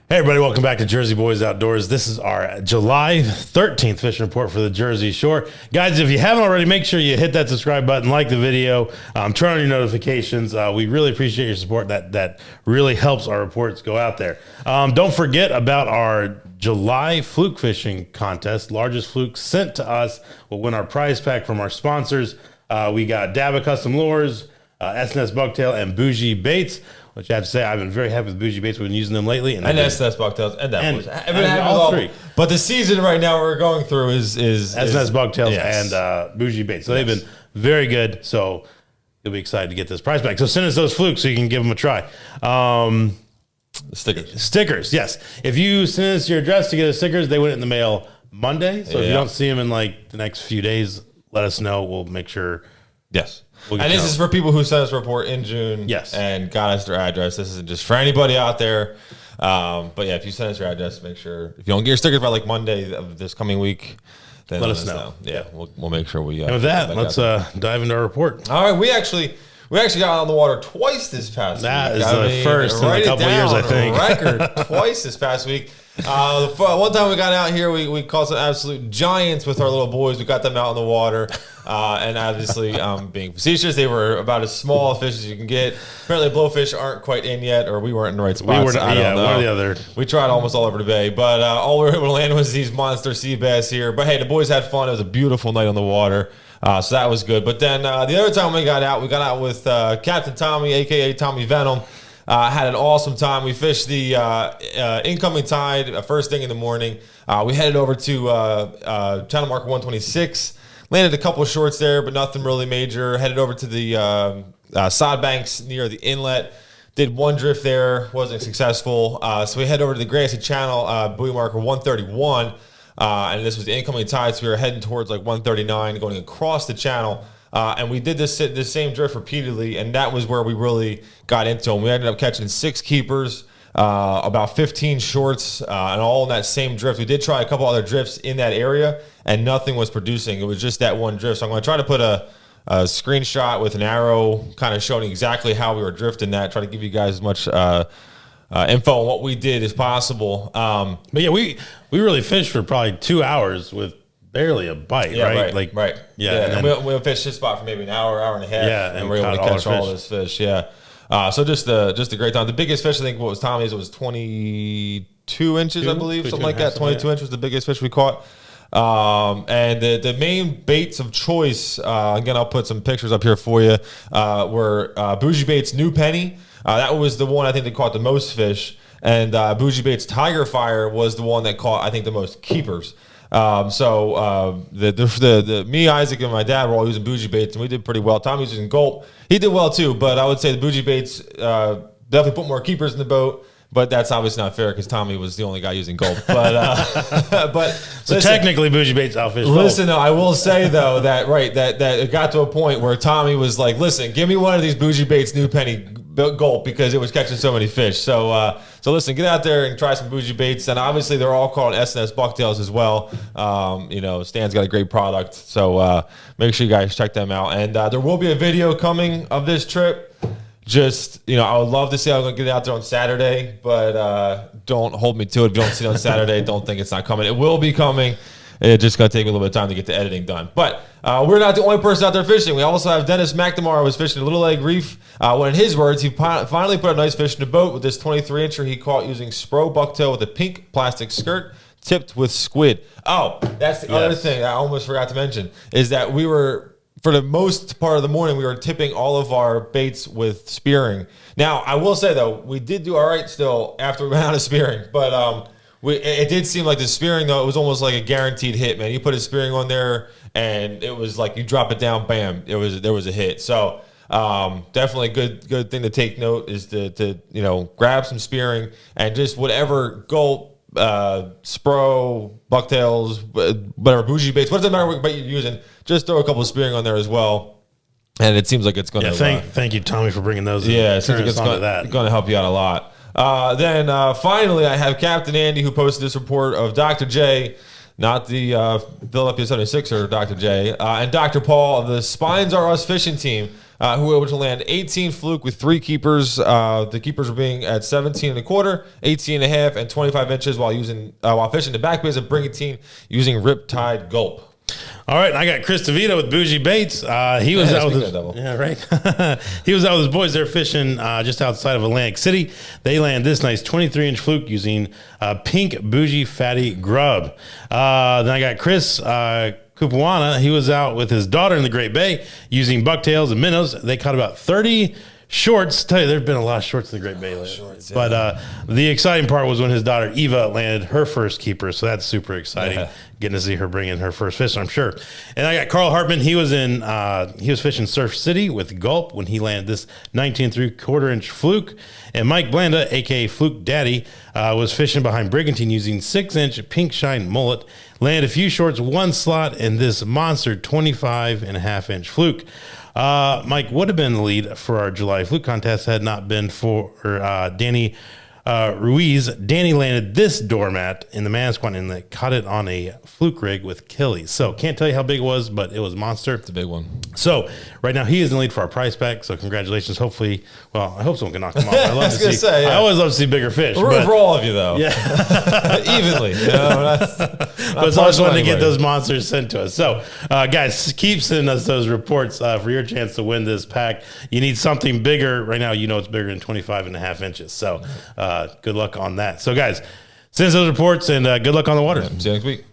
Hey everybody, welcome back to Jersey Boys Outdoors. This is our July 13th fishing report for the Jersey Shore. Guys, if you haven't already, make sure you hit that subscribe button, like the video, turn on your notifications. We really appreciate your support. That really helps our reports go out there. Don't forget about our July fluke fishing contest. Largest fluke sent to us will win our prize pack from our sponsors. We got Daba Custom Lures, SNS Bucktail, and Bougie Baits. Which I have to say, I've been very happy with Bougie Baits. We've been using them lately. And SNS Bucktails and that was. And all three. But the season right now we're going through is SNS Bucktails and Bougie Baits. So they've been very good. So you'll be excited to get this prize back. So send us those flukes so you can give them a try. Stickers. Stickers, yes. If you send us your address to get the stickers, they went in the mail Monday. So if you don't see them in like the next few days, let us know. We'll make sure. Yes. And this is for people who sent us a report in June and got us their address. This isn't just for anybody out there. But yeah, if you send us your address, make sure if you don't get your stickers by like Monday of this coming week, then let us know. Yeah, we'll make sure we. And with that, let's dive into our report. All right, we actually got on the water twice this past week. That is the first in a couple of years, I think. Record twice this past week. One time we got out here, we caught some absolute giants with our little boys. We got them out in the water, and obviously, being facetious, they were about as small a fish as you can get. Apparently, blowfish aren't quite in yet, or we weren't in the right spots. I don't know. One or the other. We tried almost all over the bay, but all we were able to land was these monster sea bass here. But hey, the boys had fun. It was a beautiful night on the water. So that was good. But then the other time we got out with Captain Tommy, a.k.a. Tommy Venom. Had an awesome time. We fished the incoming tide first thing in the morning. We headed over to channel marker 126. Landed a couple of shorts there, but nothing really major. Headed over to the sod banks near the inlet. Did one drift there. Wasn't successful. So we head over to the Grassy Channel, buoy marker 131. And this was the incoming tide, so we were heading towards like 139, going across the channel. And we did this same drift repeatedly, and that was where we really got into them. We ended up catching 6 keepers, about 15 shorts, and all in that same drift. We did try a couple other drifts in that area, and nothing was producing. It was just that one drift. So I'm going to try to put a screenshot with an arrow kind of showing exactly how we were drifting that, try to give you guys as much info on what we did as possible. But yeah, we really fished for probably 2 hours with barely a bite, right? Right. Yeah. And we'll fish this spot for maybe an hour and a half. Yeah, and we're able to catch all this fish. Yeah. So just a great time. The biggest fish, I think, what was Tommy's? It was 22 inches, I believe, something like that. 22 inches was the biggest fish we caught. And the main baits of choice, again, I'll put some pictures up here for you, were Bougie Baits New Penny. That was the one I think that caught the most fish. And Bougie Baits Tiger Fire was the one that caught, I think, the most keepers. So me, Isaac, and my dad were all using Bougie Baits, and we did pretty well. Tommy was using Gulp. He did well too, but I would say the Bougie Baits definitely put more keepers in the boat. But that's obviously not fair because Tommy was the only guy using Gulp. But so listen, technically Bougie Baits outfish. Listen, though, I will say though that it got to a point where Tommy was like, "Listen, give me one of these Bougie Baits New Penny Gulp," because it was catching so many fish. So listen, get out there and try some Bougie Baits, and obviously they're all called SNS Bucktails as well. Stan's got a great product, so make sure you guys check them out. And there will be a video coming of this trip. Just, I would love to say I'm going to get out there on Saturday, but don't hold me to it. If you don't see it on Saturday, don't think it's not coming. It will be coming. It's just going to take a little bit of time to get the editing done. But we're not the only person out there fishing. We also have Dennis McNamara, who was fishing a Little Egg Reef. When in his words, he finally put a nice fish in the boat with this 23-incher he caught using Spro Bucktail with a pink plastic skirt tipped with squid. Oh, that's the other thing I almost forgot to mention, is that we were, for the most part of the morning, we were tipping all of our baits with spearing. Now, I will say, though, we did do all right still after we ran out of spearing. But it did seem like the spearing, though, it was almost like a guaranteed hit, man. You put a spearing on there, and it was like you drop it down, bam, there was a hit. So definitely good thing to take note is to grab some spearing and just whatever Gulp, Spro, Bucktails, whatever, Bougie Baits, what does it matter what bait you're using? Just throw a couple of spearing on there as well, and it seems like it's going to. Thank you, Tommy, for bringing those. Yeah, it seems like it's going to help you out a lot. Then finally, I have Captain Andy, who posted this report of Dr. J, not the Philadelphia 76er Dr. J, and Dr. Paul of the Spines Are Us fishing team. who were able to land 18 fluke with 3 keepers. The keepers were being at 17 and a quarter, 18 and a half, and 25 inches while fishing the back bays of Brigantine using Riptide Gulp. All right, I got Chris DeVito with Bougie Baits. He was out with his, right. He was out with his boys. They're fishing just outside of Atlantic City. They land this nice 23-inch fluke using pink Bougie Fatty Grub. Then I got Chris Kupuana. He was out with his daughter in the Great Bay using bucktails and minnows. They caught about 30 shorts. Tell you, there have been a lot of shorts in the Great Bay lately. But the exciting part was when his daughter Eva landed her first keeper. So that's super exciting. Yeah. Getting to see her bring in her first fish, I'm sure. And I got Carl Hartman. He was fishing Surf City with Gulp when he landed this 19.75-inch fluke. And Mike Blanda, aka Fluke Daddy, was fishing behind Brigantine using 6-inch pink shine mullet. Landed a few shorts, 1 slot, and this monster 25.5-inch fluke. Mike would have been the lead for our July fluke contest had not been for Danny Ruiz. Danny landed this doormat in the Manasquan and caught it on a fluke rig with Killies. So can't tell you how big it was, but it was monster. It's a big one. So right now he is in the lead for our prize pack. So congratulations. Hopefully, well, I hope someone can knock him off. I love to see. I always love to see bigger fish. We're for all of you though. Yeah, evenly. You know, but it's always fun to get those monsters sent to us. So guys, keep sending us those reports for your chance to win this pack. You need something bigger. Right now, you know it's bigger than 25.5 inches. So good luck on that. So guys, send us those reports and good luck on the water. Yeah, see you next week.